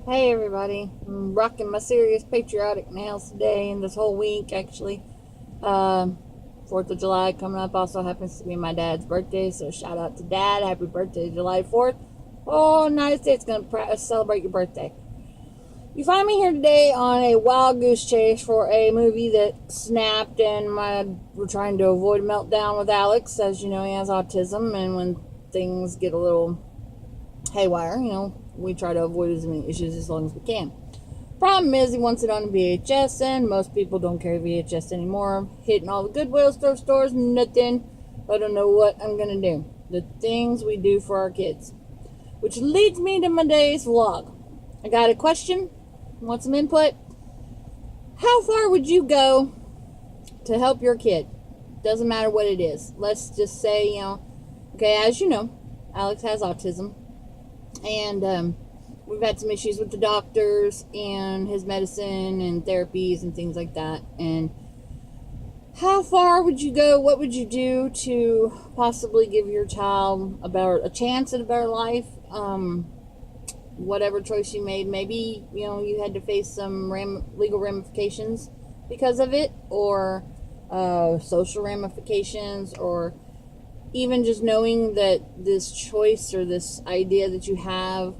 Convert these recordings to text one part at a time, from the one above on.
Hey everybody, I'm rocking my serious patriotic nails today and this whole week actually. 4th of July coming up also happens to be my dad's birthday, so shout out to Dad. Happy birthday, July 4th. Oh, United States gonna celebrate your birthday. You find me here today on a wild goose chase for a movie that snapped, and we're trying to avoid a meltdown with Alex. As you know, he has autism, and when things get a little haywire, we try to avoid as many issues as long as we can. Problem is, he wants it on VHS, and most people don't carry VHS anymore. Hitting all the Goodwill stores, nothing. I don't know what I'm gonna do. The things we do for our kids. Which leads me to my day's vlog. I got a question. Want some input? How far would you go to help your kid? Doesn't matter what it is. Let's just say, okay, as you know, Alex has autism. And we've had some issues with the doctors and his medicine and therapies and things like that. And how far would you go? What would you do to possibly give your child a chance at a better life? Whatever choice you made, maybe you had to face some legal ramifications because of it, or social ramifications, or even just knowing that this choice or this idea that you have,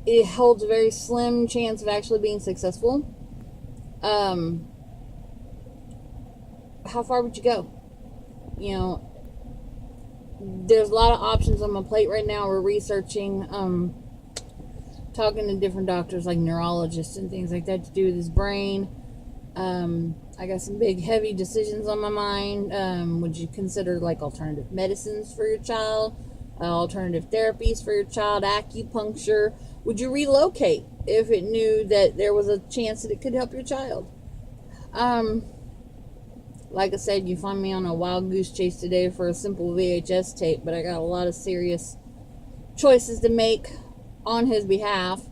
it holds a very slim chance of actually being successful. How far would you go? There's a lot of options on my plate right now. We're researching, talking to different doctors like neurologists and things like that to do with his brain. I got some big heavy decisions on my mind. Would you consider like alternative medicines for your child, alternative therapies for your child, acupuncture? Would you relocate if it knew that there was a chance that it could help your child? Like I said, you find me on a wild goose chase today for a simple VHS tape, but I got a lot of serious choices to make on his behalf.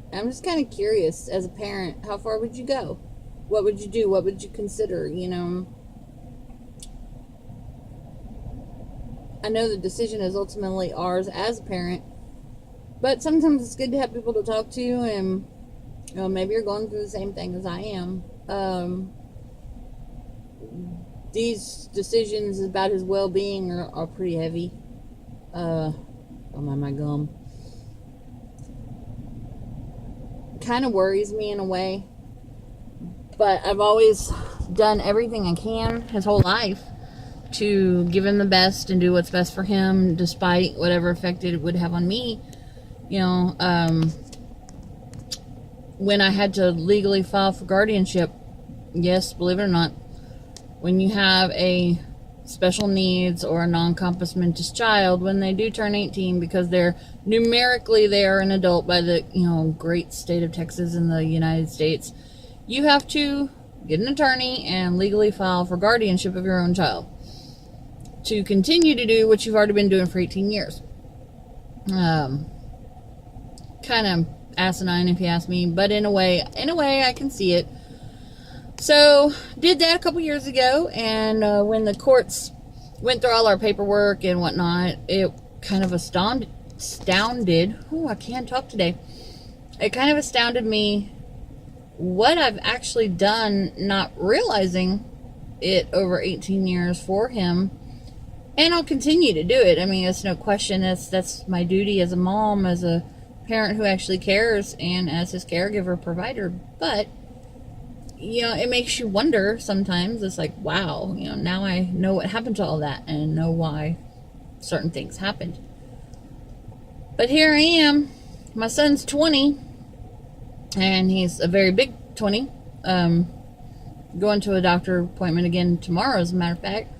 I'm just kind of curious, as a parent, how far would you go? What would you do? What would you consider? I know the decision is ultimately ours as a parent, but sometimes it's good to have people to talk to, and maybe you're going through the same thing as I am. These decisions about his well-being are pretty heavy. Oh my gum. Kind of worries me in a way, but I've always done everything I can his whole life to give him the best and do what's best for him, despite whatever effect it would have on me. When I had to legally file for guardianship, yes, believe it or not, when you have a special needs or a non-compass mentis child, when they do turn 18, because they are an adult by the great state of Texas in the United States, you have to get an attorney and legally file for guardianship of your own child to continue to do what you've already been doing for 18 years. Kind of asinine if you ask me, but in a way I can see it. So, did that a couple years ago, and when the courts went through all our paperwork and whatnot, it kind of astounded, I can't talk today. It kind of astounded me what I've actually done, not realizing it over 18 years for him, and I'll continue to do it. I mean, it's no question, that's my duty as a mom, as a parent who actually cares, and as his caregiver provider. But it makes you wonder sometimes. It's like, wow, now I know what happened to all that and know why certain things happened. But here I am. My son's 20, and he's a very big 20. Going to a doctor appointment again tomorrow, as a matter of fact.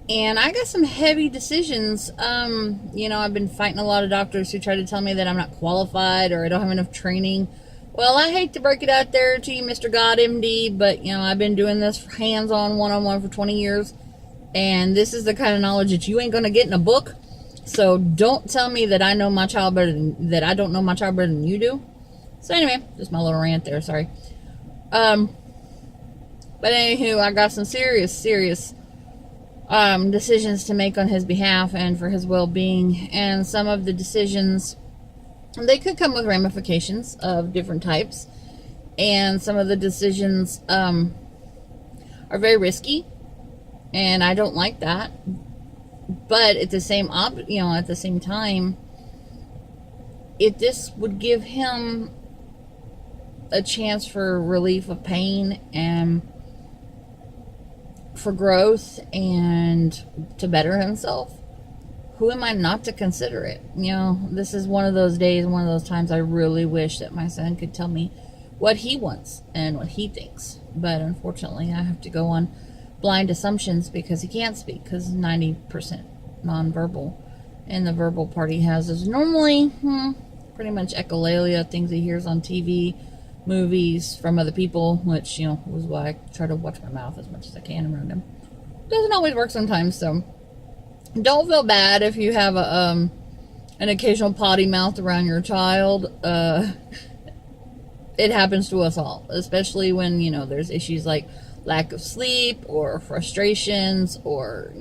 And I got some heavy decisions. I've been fighting a lot of doctors who try to tell me that I'm not qualified or I don't have enough training. Well, I hate to break it out there to you, Mr. God MD, but, I've been doing this hands-on, one-on-one for 20 years, and this is the kind of knowledge that you ain't going to get in a book. So don't tell me that I don't know my child better than you do. So anyway, just my little rant there, sorry. But anywho, I got some serious decisions to make on his behalf and for his well-being. And some of the decisions, they could come with ramifications of different types. And some of the decisions are very risky, and I don't like that. But at the same at the same time, if this would give him a chance for relief of pain and for growth and to better himself, who am I not to consider it? This is one of those days, one of those times I really wish that my son could tell me what he wants and what he thinks. But unfortunately, I have to go on blind assumptions because he can't speak, because 90% nonverbal. And the verbal part he has is normally pretty much echolalia, things he hears on TV, movies, from other people, which, was why I try to watch my mouth as much as I can around him. Doesn't always work sometimes, so don't feel bad if you have an occasional potty mouth around your child. It happens to us all, especially when, there's issues like lack of sleep or frustrations, or,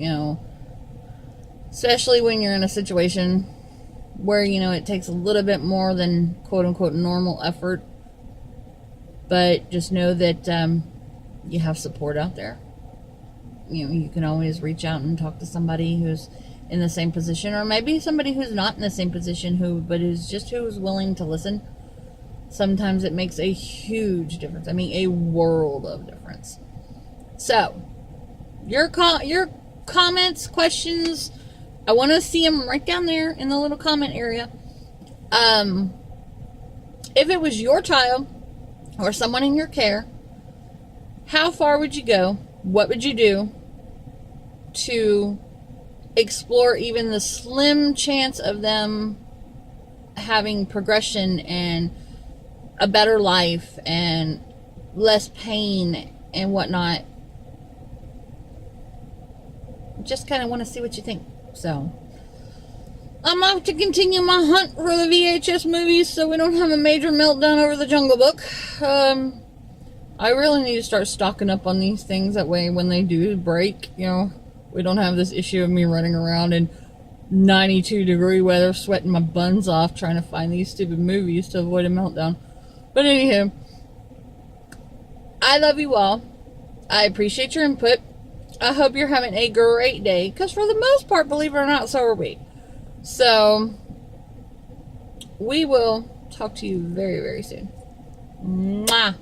especially when you're in a situation where, it takes a little bit more than quote-unquote normal effort. But just know that you have support out there. You can always reach out and talk to somebody who's in the same position, or maybe somebody who's not in the same position, who's willing to listen. Sometimes it makes a huge difference. I mean, a world of difference. So, your comments, questions, I want to see them right down there in the little comment area. If it was your child or someone in your care, how far would you go? What would you do to explore even the slim chance of them having progression and a better life and less pain and whatnot? Just kind of want to see what you think. So I'm off to continue my hunt for the VHS movies so we don't have a major meltdown over the Jungle Book. I really need to start stocking up on these things. That way when they do break, we don't have this issue of me running around in 92-degree weather, sweating my buns off trying to find these stupid movies to avoid a meltdown. But anywho, I love you all. I appreciate your input. I hope you're having a great day, because for the most part, believe it or not, so are we. So, we will talk to you very, very soon. Mwah!